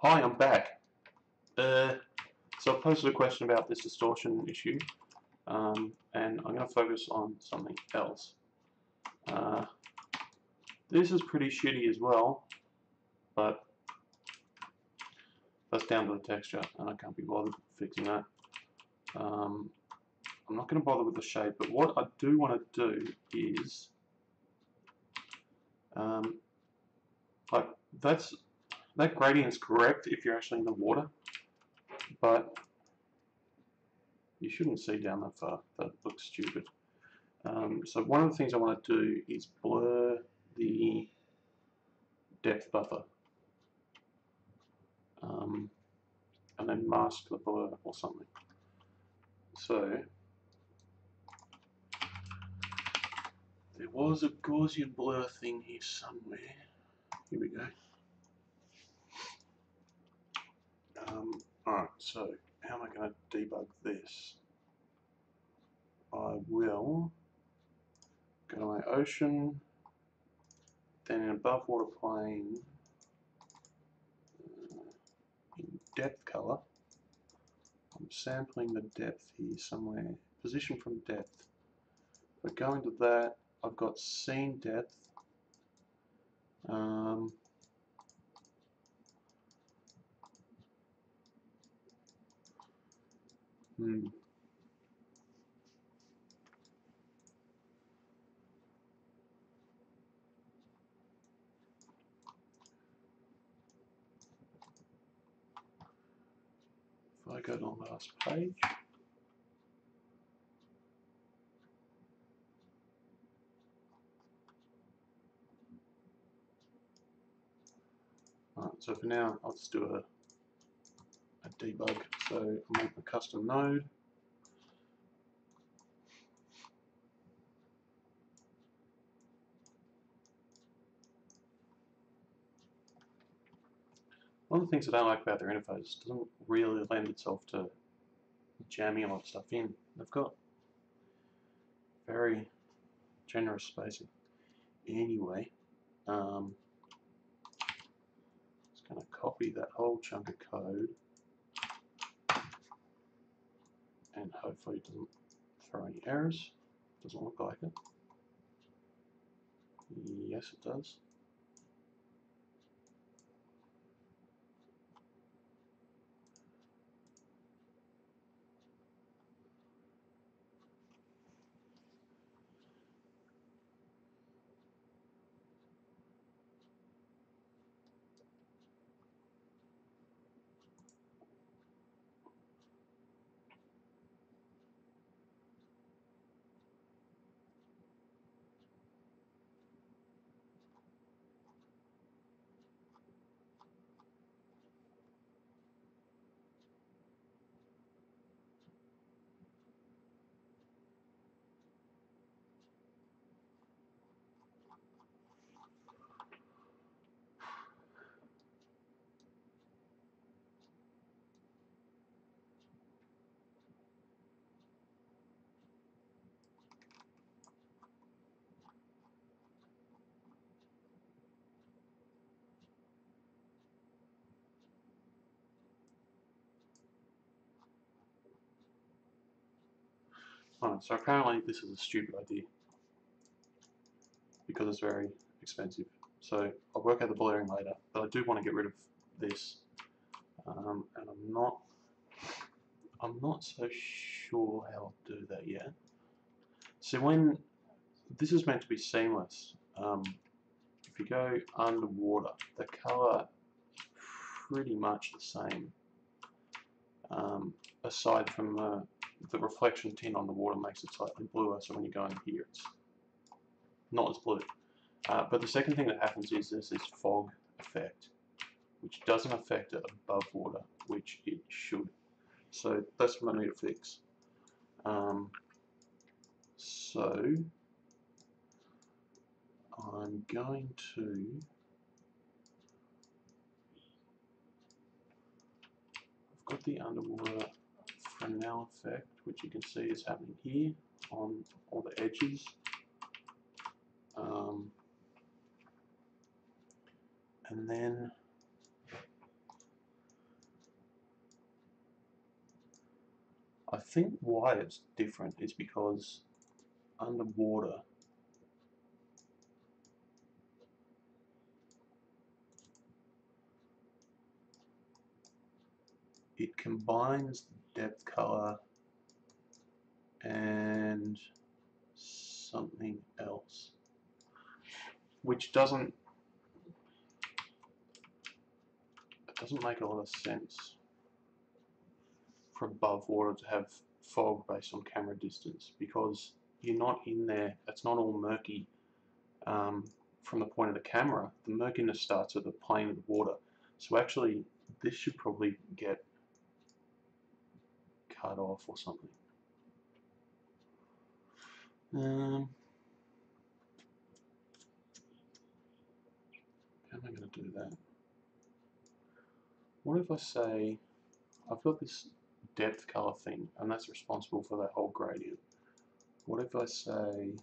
Hi, I'm back. So I posted a question about this distortion issue, and I'm going to focus on something else. This is pretty shitty as well, but that's down to the texture, and I can't be bothered fixing that. I'm not going to bother with the shape, but what I do want to do is, like that gradient is correct if you're actually in the water, but you shouldn't see down that far. That looks stupid. So one of the things I want to do is blur the depth buffer, and then mask the blur or something. So there was a Gaussian blur thing here somewhere. Here we go. Alright, so how am I going to debug this? I will go to my ocean, then in above water plane, in depth color, I'm sampling the depth here somewhere, position from depth. If I go into that, I've got scene depth. If I go to the last page, alright, so for now I'll just do a debug. So I'll make a custom node. One of the things I don't like about their interface is it doesn't really lend itself to jamming a lot of stuff in. They've got very generous spacing. Anyway, just going to copy that whole chunk of code and hopefully it doesn't throw any errors. Doesn't look like it. Yes, it does. Alright, so apparently this is a stupid idea because it's very expensive. So I'll work out the blurring later, but I do want to get rid of this, and I'm not so sure how I'll do that yet. So when this is meant to be seamless, if you go underwater, the color is pretty much the same, aside from the reflection tint on the water makes it slightly bluer, so when you go in here it's not as blue. But the second thing that happens is there's this fog effect, which doesn't affect it above water, which it should. So that's what I need to fix. So I'm going to I've got the underwater Fresnel effect, which you can see is happening here on all the edges. And then I think why it's different is because underwater it combines the depth color and something else, which doesn't make a lot of sense for above water to have fog based on camera distance, because you're not in there. It's not all murky from the point of the camera. The murkiness starts at the plane of the water. So actually, this should probably get cut off or something. How am I going to do that? What if I say I've got this depth color thing, and that's responsible for that whole gradient. What if I say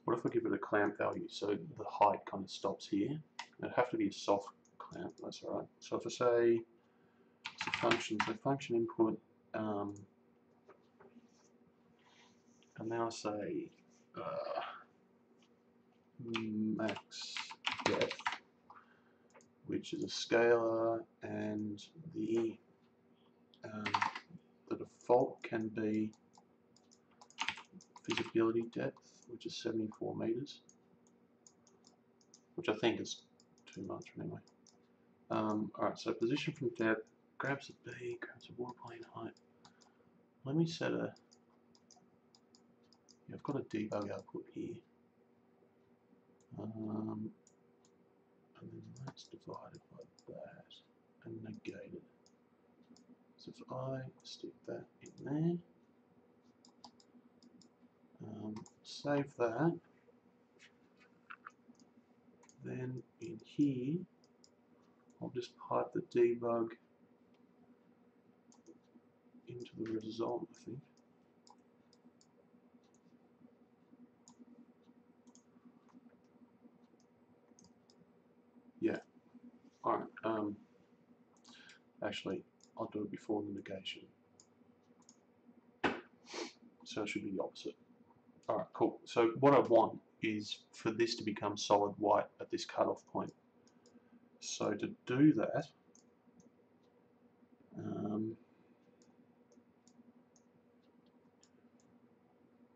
what if I give it a clamp value so the height kind of stops here? It'd have to be a soft clamp, that's all right. So if I say it's a function, so function input, and now I say max depth, which is a scalar, and the default can be visibility depth, which is 74 meters, which I think is too much anyway. Alright, so position from depth, grabs a B, grabs a water plane height. Let me set a, yeah, I've got a debug output here. And then that's divided by that and negated. So if I stick that in there, save that, then in here, I'll just pipe the debug into the result, I think. Yeah. Alright. Actually, I'll do it before the negation. So it should be the opposite. Alright, cool. So what I want is for this to become solid white at this cutoff point. So to do that,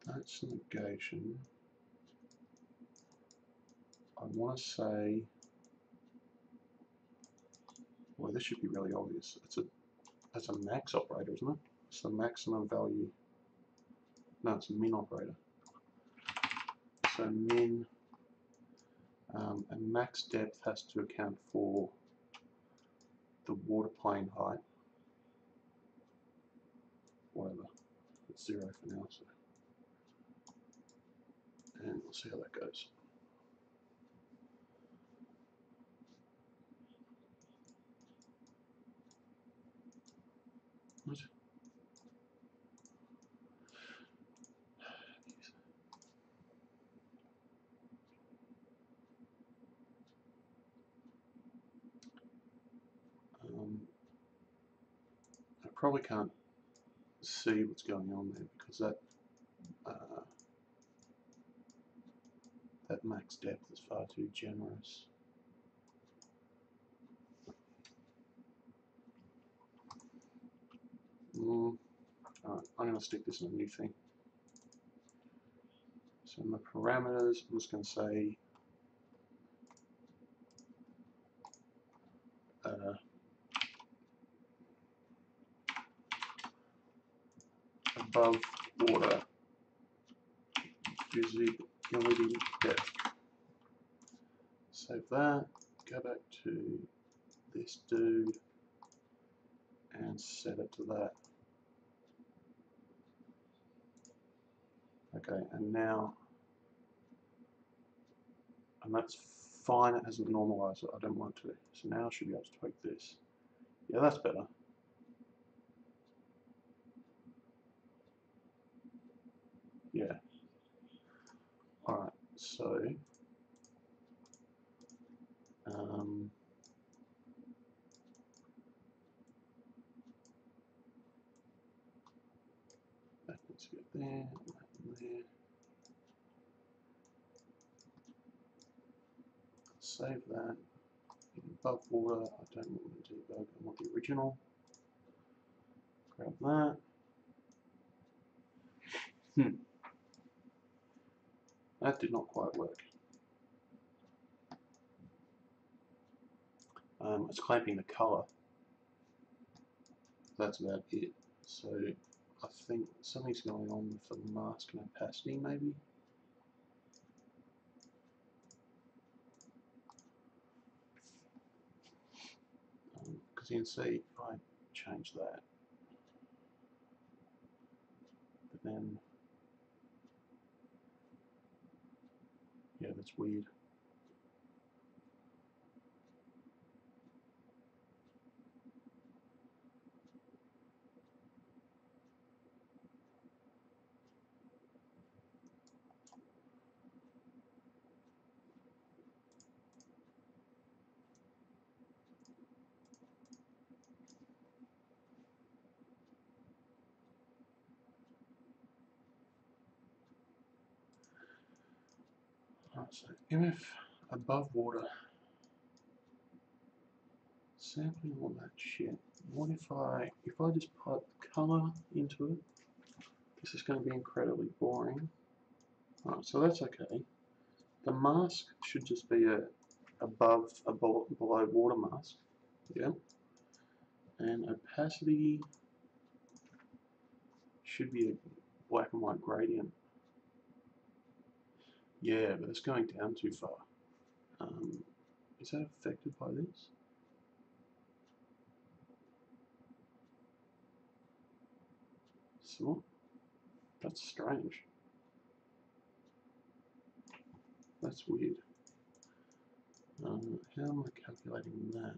that's negation. I want to say, well, this should be really obvious. It's a max operator, isn't it? It's the maximum value. No, it's a min operator. So min, and max depth has to account for the water plane height. Whatever. It's 0 for now. So. And we'll see how that goes. What? I probably can't see what's going on there because that max depth is far too generous. Alright, I'm going to stick this in a new thing. So in the parameters, I'm just going to say above water visibility depth. Save that, go back to this dude and set it to that. Okay, and now, and that's fine, it hasn't normalized it, I don't want to. So now I should be able to tweak this. Yeah, that's better. Yeah. Alright, so That needs to go there, and there. Save that. Above water, I don't want to debug, I want the original. Grab that. That did not quite work. It's clamping the color. That's about it. So I think something's going on with the mask and opacity maybe. Because you can see if I change that, but then, yeah, that's weird. Alright, so MF above water, sampling all that shit. What if I just put color into it? This is going to be incredibly boring. Alright, so that's okay. The mask should just be a below water mask. Yep. And opacity should be a black and white gradient. Yeah, but it's going down too far. Is that affected by this? So, that's strange. That's weird. How am I calculating that?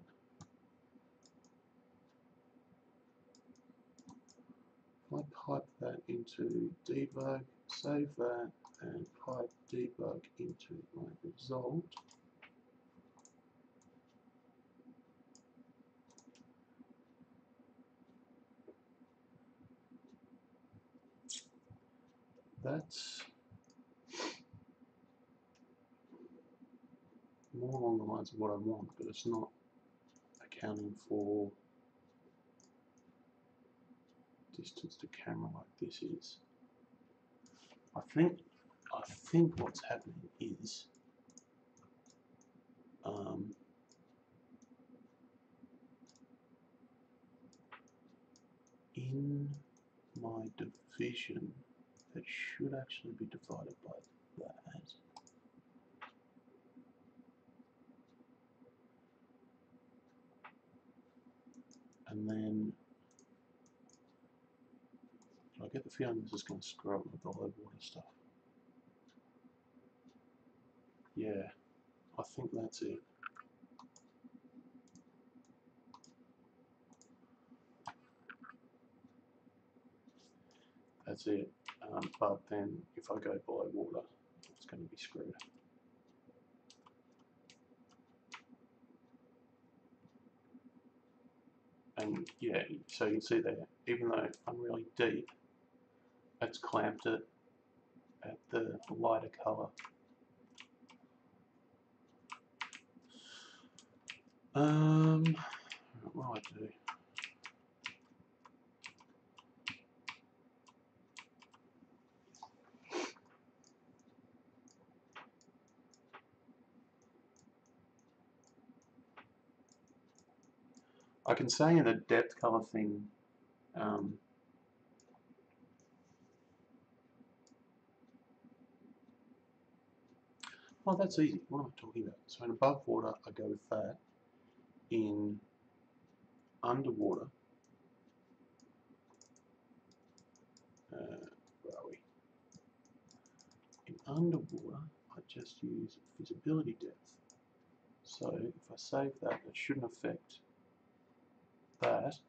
If I pipe that into debug, save that, and pipe debug into my result, that's more along the lines of what I want, but it's not accounting for distance to camera like this is. I think what's happening is in my division, that should actually be divided by that. And then I get the feeling this is going to screw up with the low water stuff. Yeah, I think that's it. That's it. But then if I go below water, it's going to be screwed. And yeah, so you can see there, even though I'm really deep, it's clamped it at the lighter colour. What do I do? I can say in the depth color thing, oh, that's easy. What am I talking about? So in above water, I go with that. In underwater, where are we? In underwater, I just use visibility depth. So if I save that, it shouldn't affect that.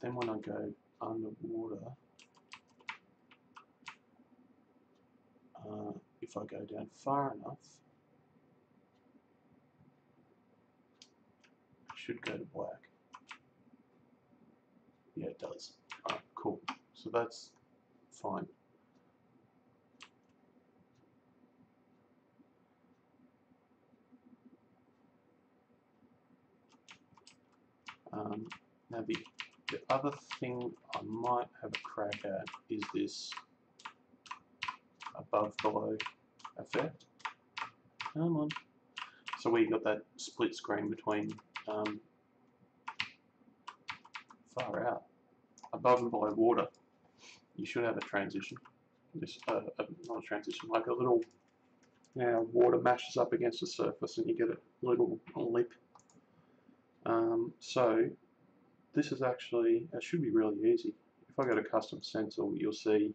Then when I go underwater, if I go down far enough, should go to black. Yeah, it does. Alright, cool. So that's fine. Now the other thing I might have a crack at is this above below effect. Come on. So where you got that split screen between far out, above and below water, you should have a transition. This not a transition, like a little, water mashes up against the surface and you get a little lip. So this is actually, it should be really easy. If I go to custom stencil, you'll see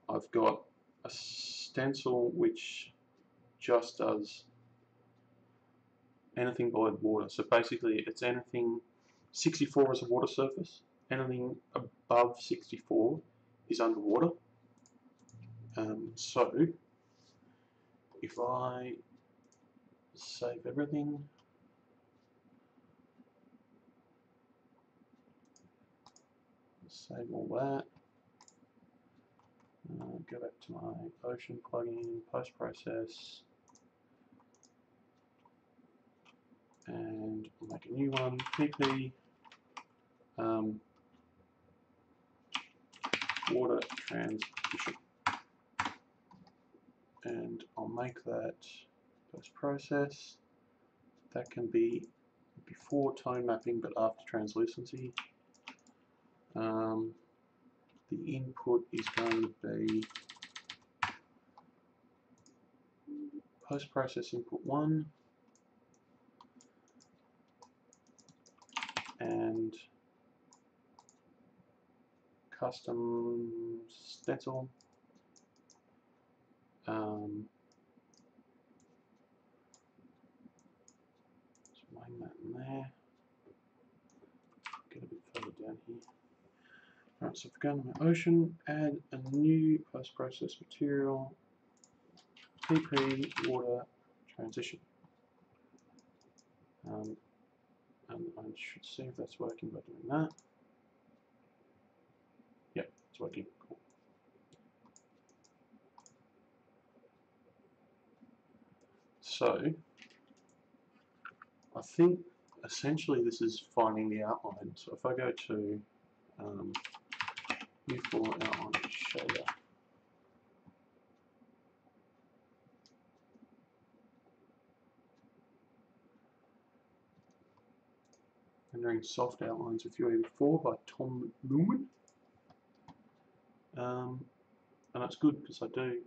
I've got a stencil which just does anything below the water. So basically it's anything, 64 is a water surface, anything above 64 is underwater. So if I save everything, save all that, go back to my Ocean plugin, post-process, and make a new one, PP, water transition, and I'll make that post-process. That can be before tone mapping but after translucency. The input is going to be post-process input 1 and custom stencil. Just laying that in there. Get a bit further down here. Alright, so if we go to my Ocean, add a new post-process material, PP water transition. And I should see if that's working by doing that. Yep, it's working. Cool. So I think essentially this is finding the outline. So if I go to U4 outline shader, rendering soft outlines with UE4 by Tom Lumen, and that's good because I do.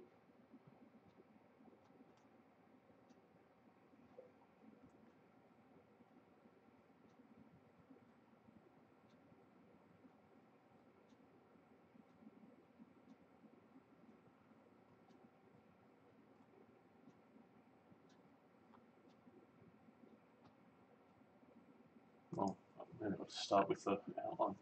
Well, I'm going to start with the outline.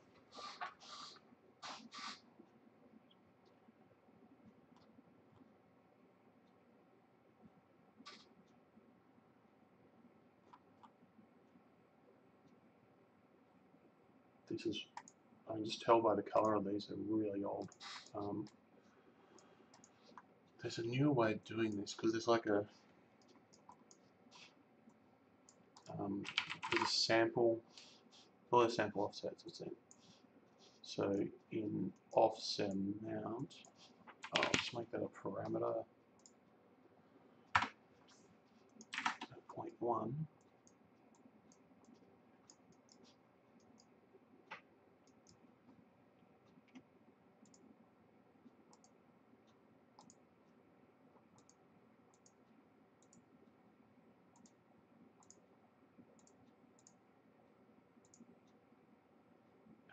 This is, I can just tell by the colour of these, they're really old. There's a newer way of doing this because there's like a there's a sample, well, there's sample offsets, it's in. So in offset amount, I'll just make that a parameter, 0.1.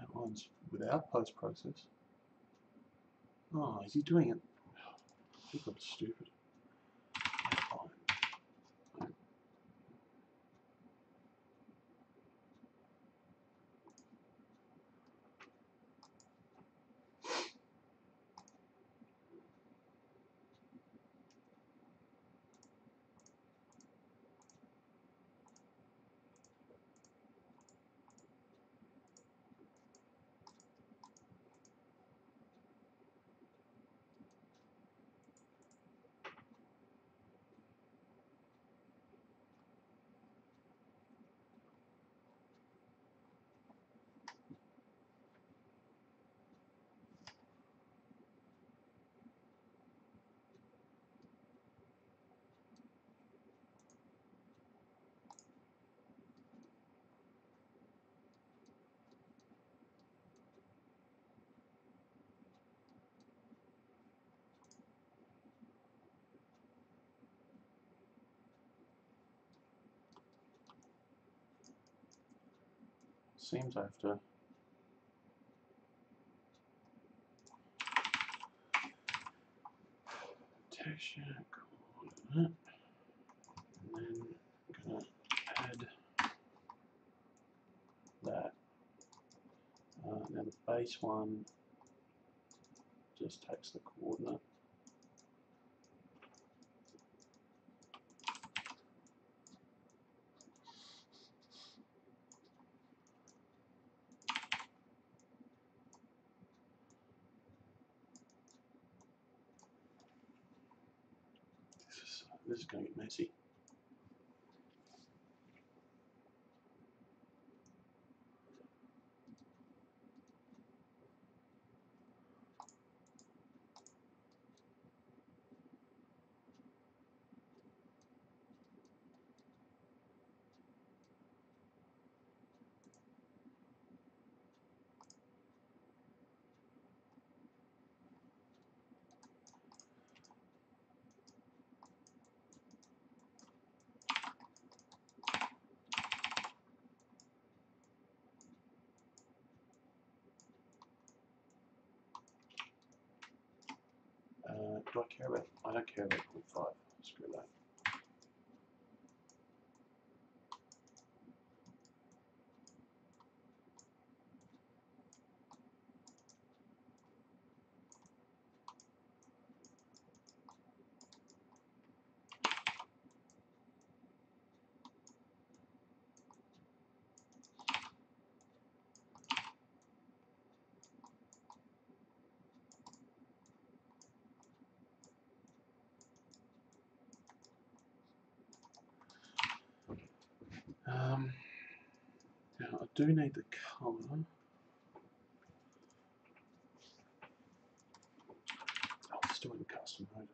Outlines without post-process. Oh, is he doing it? People are stupid. Outline. seems I have to texture coordinate, and then I'm gonna add that. Now the base one just takes the coordinate. This is going to get messy. Do I care about? I don't care about 0.5. Screw that. Now I do need the colour. Oh, still in custom mode.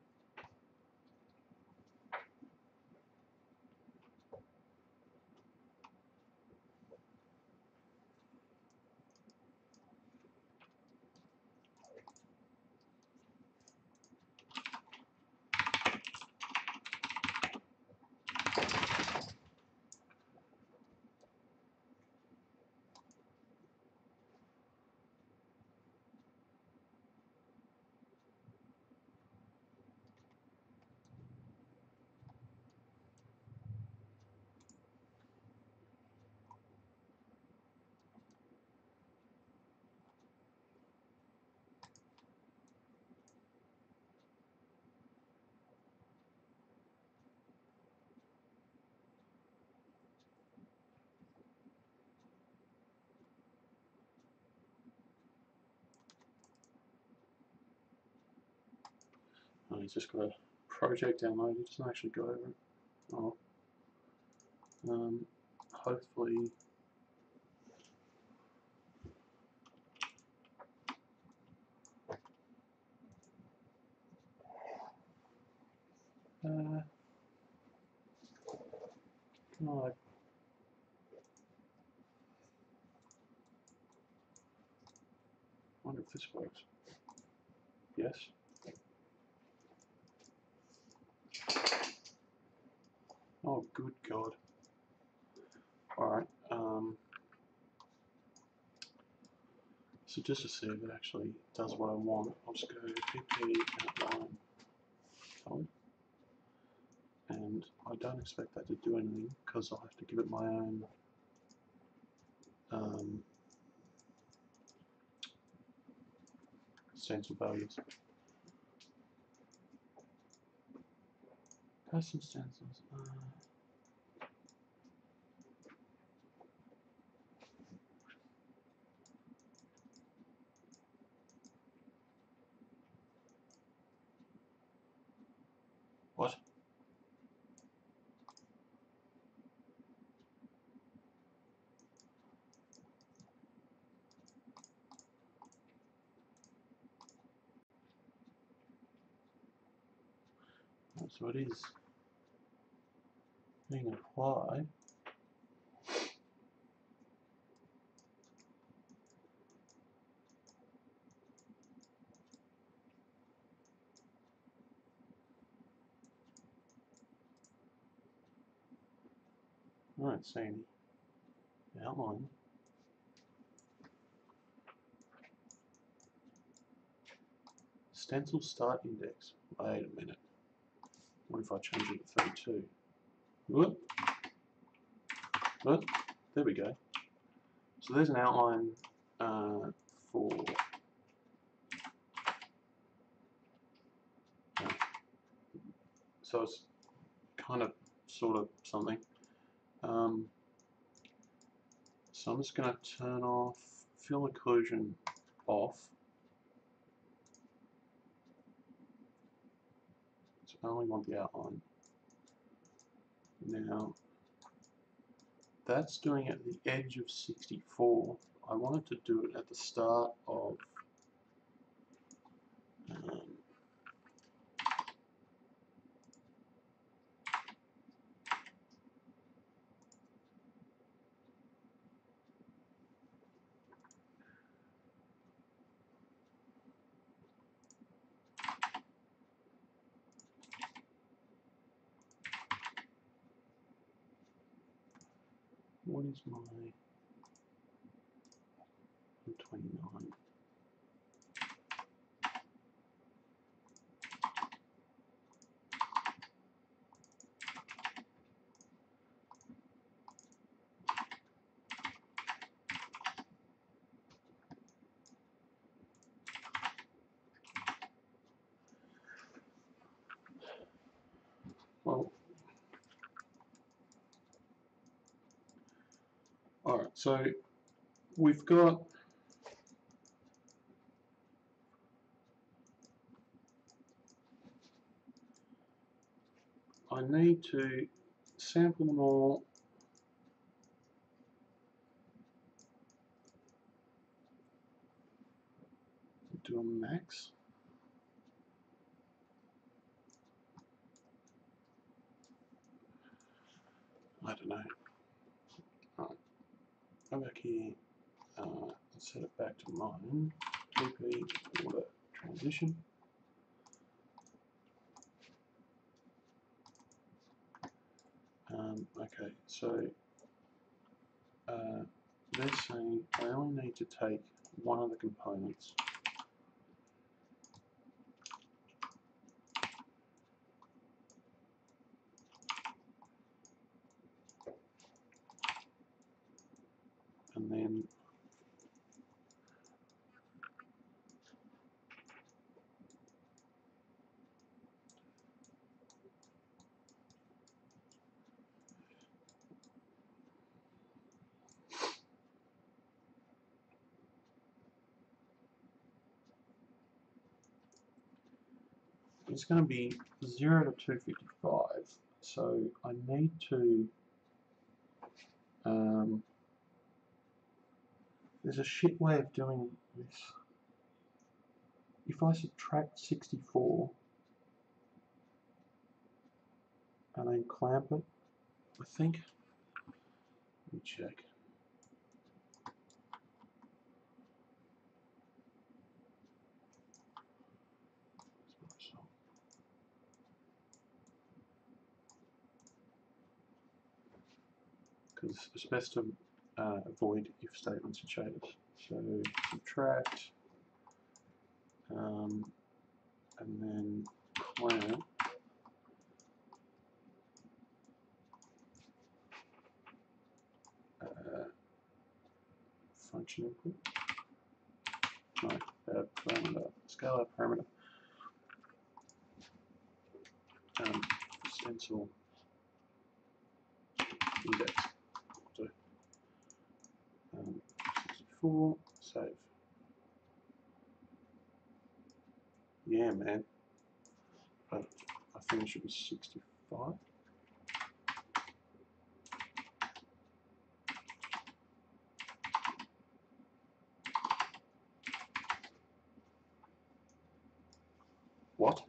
Oh, he's just got a project download. He doesn't actually go over it. Oh. Hopefully. No. Wonder if this works. Yes. Oh, good God. Alright. So just to see if it actually does what I want, I'll just go PP outline color. And I don't expect that to do anything because I'll have to give it my own stencil values. Custom stencils. What? So it is being applied. I don't see any outline. stencil start index. Wait a minute. What if I change it to 32? Whoop. Whoop. There we go. So there's an outline for so it's kind of sort of something. So I'm just going to turn off fill occlusion off. So I only want the outline. Now that's doing it at the edge of 64. I wanted to do it at the start of what is my 29? Well, alright, so we've got I need to sample them all, do a max. I don't know. Alright, go back here, set it back to mine, TP order transition. Okay, so they're saying I only need to take one of the components. And then it's going to be 0 to 255, so I need to there's a shit way of doing this. If I subtract 64 and then clamp it, I think, let me check. Because it's best to avoid if statements and shaders. So subtract, and then clamp. Function input. No, parameter. Scalar parameter. Stencil index. So 64. Save. Yeah, man. But I think it should be 65. What?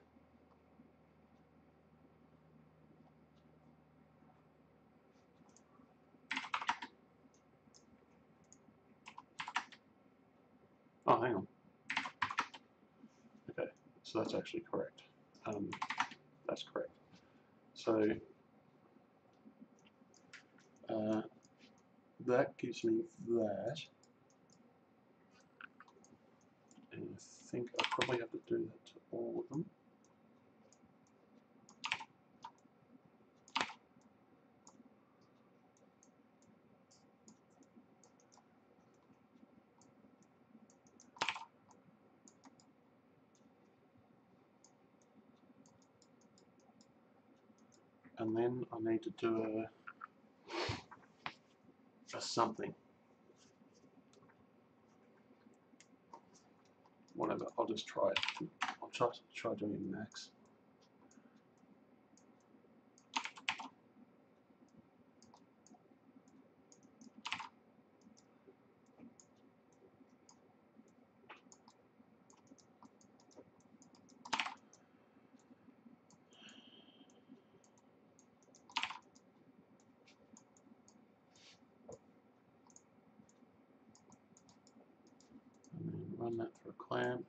Oh, hang on. Okay, so that's actually correct. That's correct. So that gives me that. And I think I probably have to do that to all of them. And then I need to do a something. Whatever, I'll just try it. I'll try doing max. And then run that through a clamp.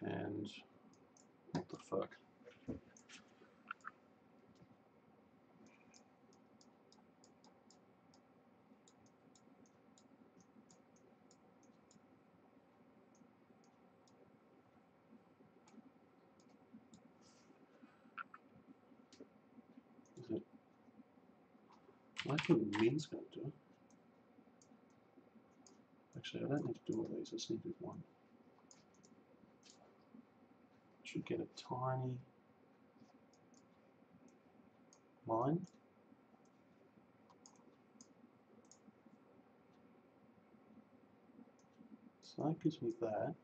And what the fuck? Is it? I think min's going to do it. Actually, I don't need to do all these, I just need to do one. Should get a tiny line. So that gives me that.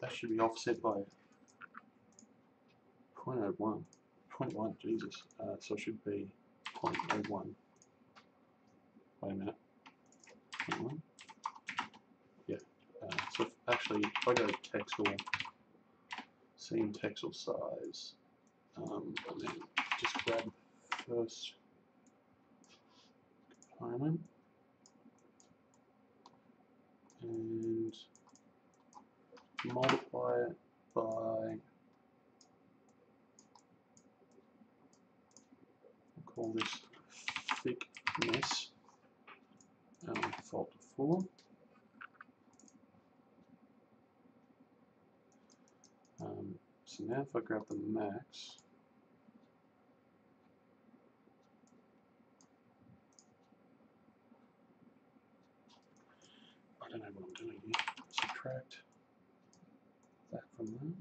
That should be offset by 0.01. 0.1, Jesus. So it should be 0.01. Wait a minute. 0.1? Yeah. So actually, if I go to text or scene text or size, and then just grab the first component and multiply it by, I'll call this thickness, and I'll default to 4. So now if I grab the max, I don't know what I'm doing here, subtract that from there.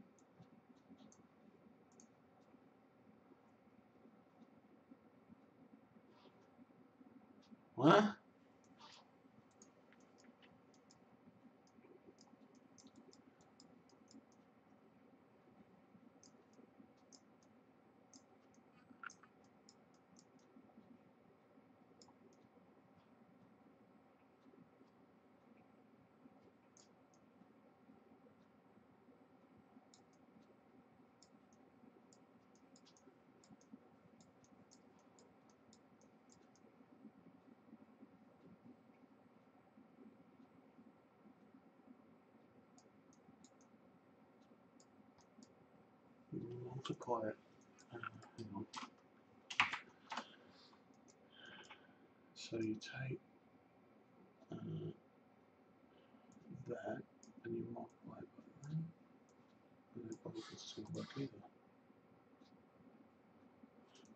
What? Multiply it. Hang on. So you take that and you multiply it by that. I don't know if this is going to work either.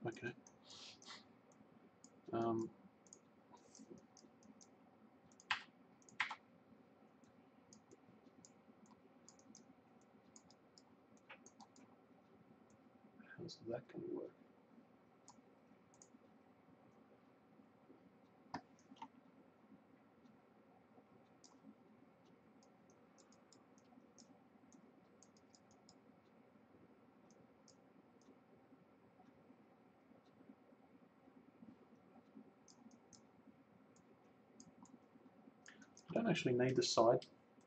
Okay. How's that going to work? I don't actually need the side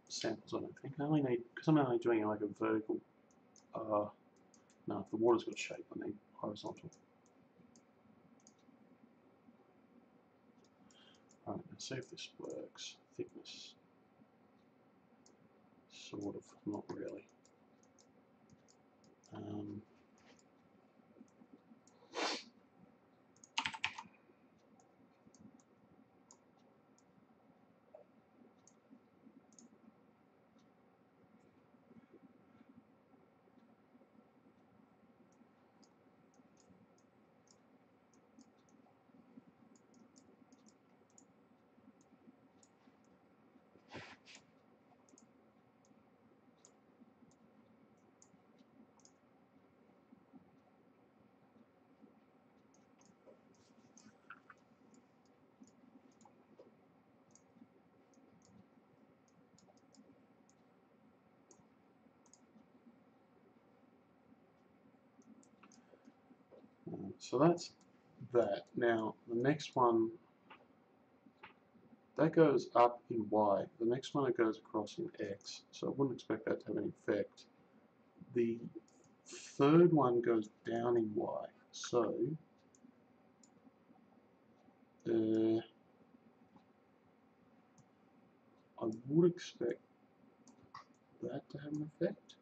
samples, I don't think. I only need, because I'm only doing like a vertical, no, if the water's got shape, I need horizontal. Alright, let's see if this works. Thickness. Sort of, not really. so that's that. Now the next one, that goes up in Y. The next one it goes across in X. So I wouldn't expect that to have any effect. The third one goes down in Y. So I would expect that to have an effect.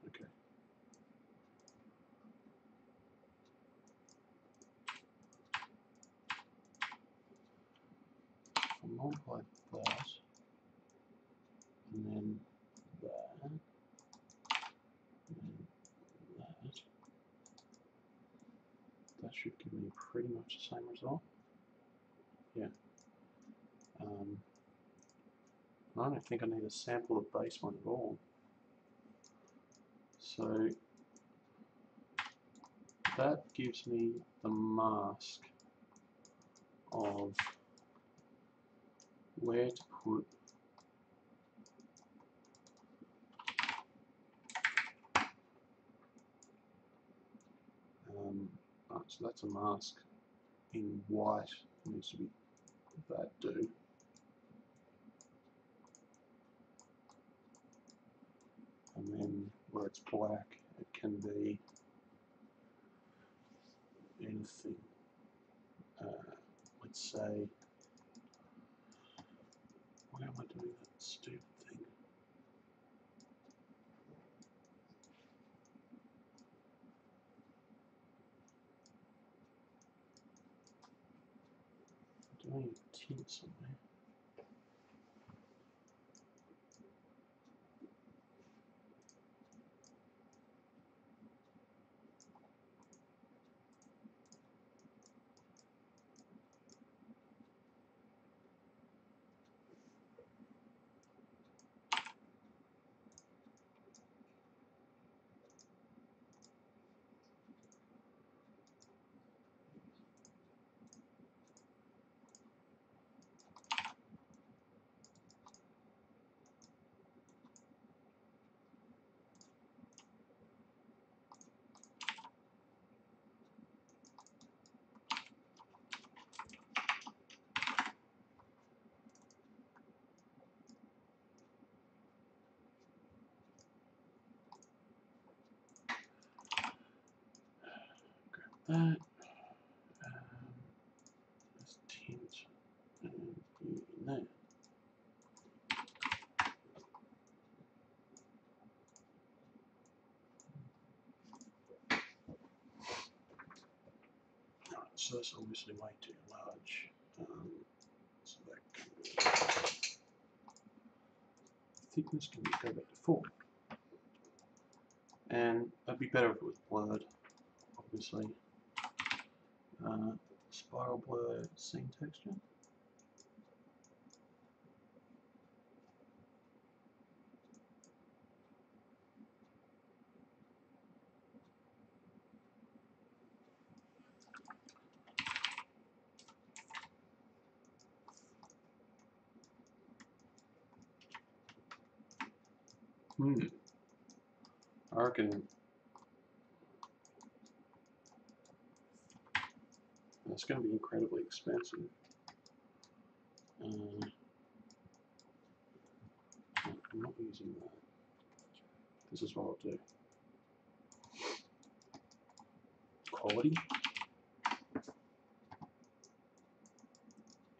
Okay. I'll multiply that, and then that, and then that. That should give me pretty much the same result. Yeah. I don't think I need to sample the base one at all. So that gives me the mask of where to put so that's a mask in white. It needs to be that do. And then where it's black, it can be anything. Let's say, why am I doing that stupid thing? I'm doing a tint somewhere. That, this tint, and in there. So that's obviously way too large. So that thickness can go back to 4. And that'd be better if it was blurred, obviously. Spiral blur scene texture. I reckon that's going to be incredibly expensive. I'm not using that. This is what I'll do. Quality.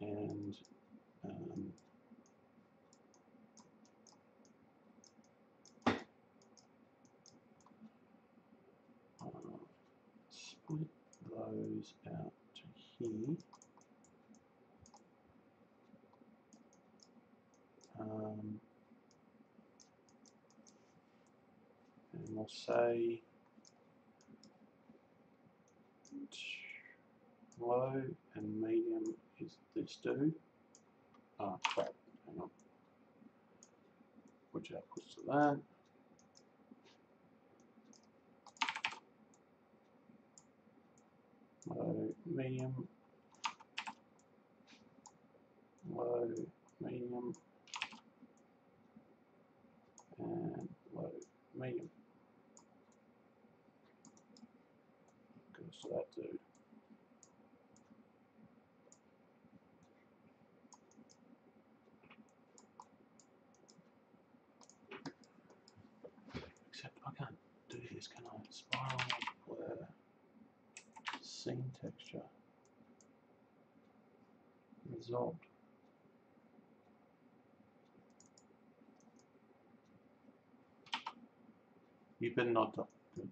And split those out to here. And we'll say Low and medium is this dude. Oh crap, hang on. Which outputs to that. Low, medium, low, medium, and low, medium. Goes to that dude. Except I can't do this, can I? Spiral, blur, scene texture, result. You better not do it.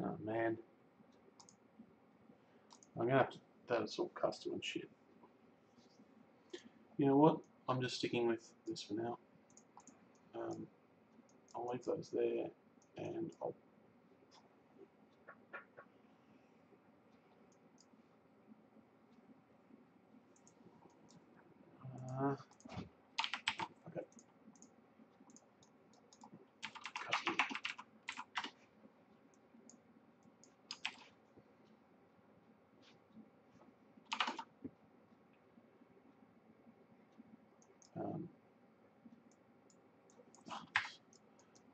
Oh man. I'm gonna have to, that's all custom and shit. You know what? I'm just sticking with this for now. I'll leave those there and I'll okay. Custom.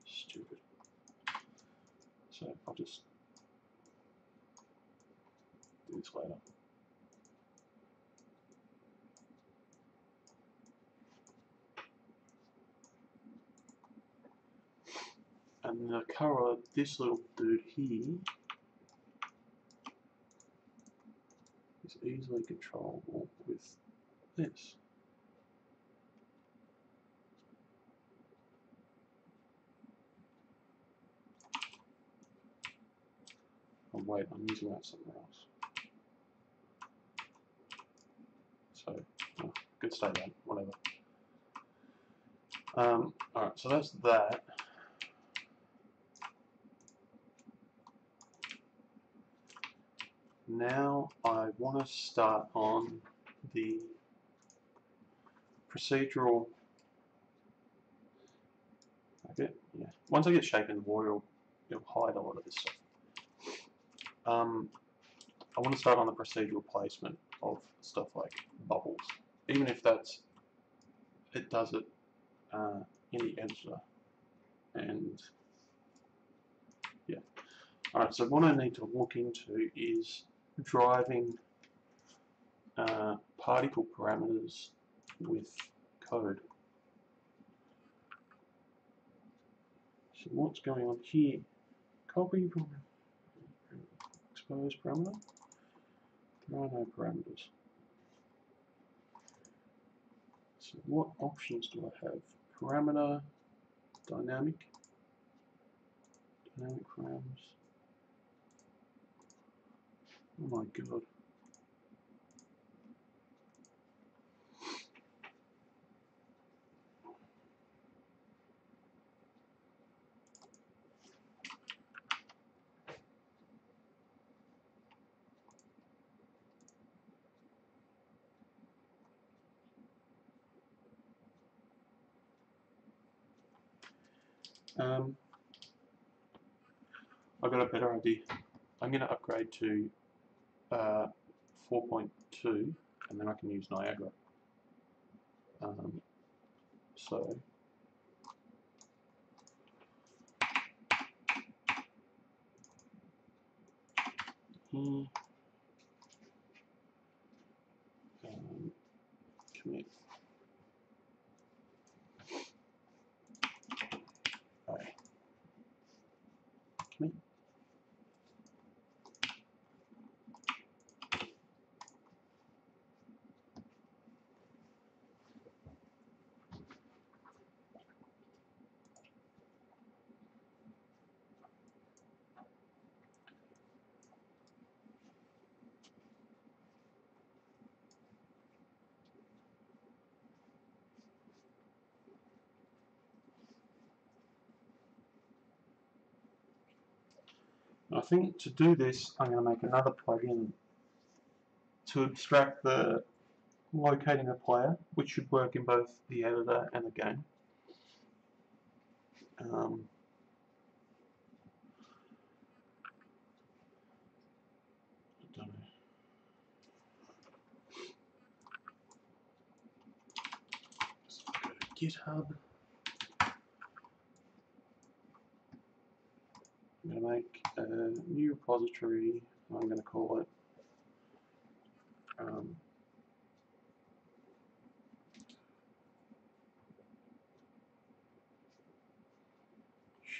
Stupid. So I'll just do this later. And the colour of this little dude here is easily controllable with this. Oh wait, I'm using that somewhere else. So, oh, good stay then, whatever. Alright, so that's that. Now I want to start on the procedural. Okay, yeah. Once I get shape in the water, it'll hide a lot of this stuff. I want to start on the procedural placement of stuff like bubbles, even if it does it in the editor. And yeah. Alright, so what I need to look into is driving particle parameters with code. So what's going on here? Copy from expose parameter. There are no parameters. So what options do I have? Parameter, dynamic params. Oh my god. I've got a better idea. I'm going to upgrade to 4.2 and then I can use Niagara. So here, commit. Okay. Commit. I think to do this, I'm going to make another plugin to abstract the locating a player, which should work in both the editor and the game. I don't know. So go to GitHub. I'm going to make a new repository. I'm going to call it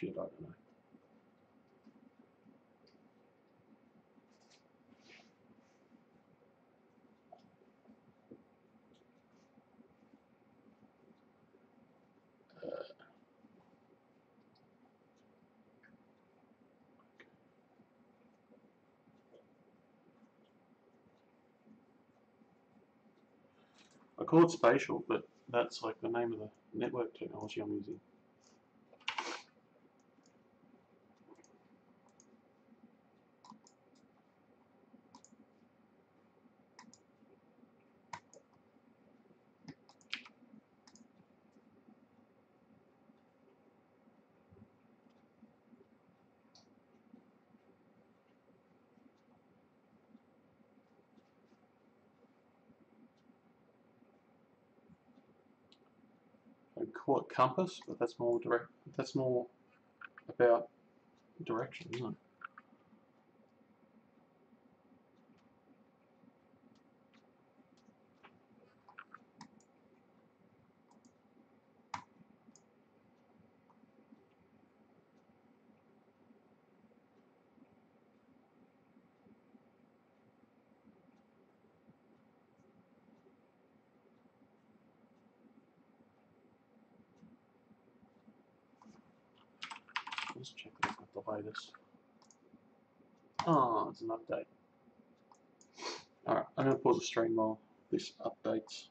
shit, I don't know. I call it spatial, but that's like the name of the network technology I'm using. I call it compass, but that's more direct. That's more about direction, isn't it? Let's check if I've got the latest. Oh, it's an update. Alright, I'm going to pause the stream while this updates.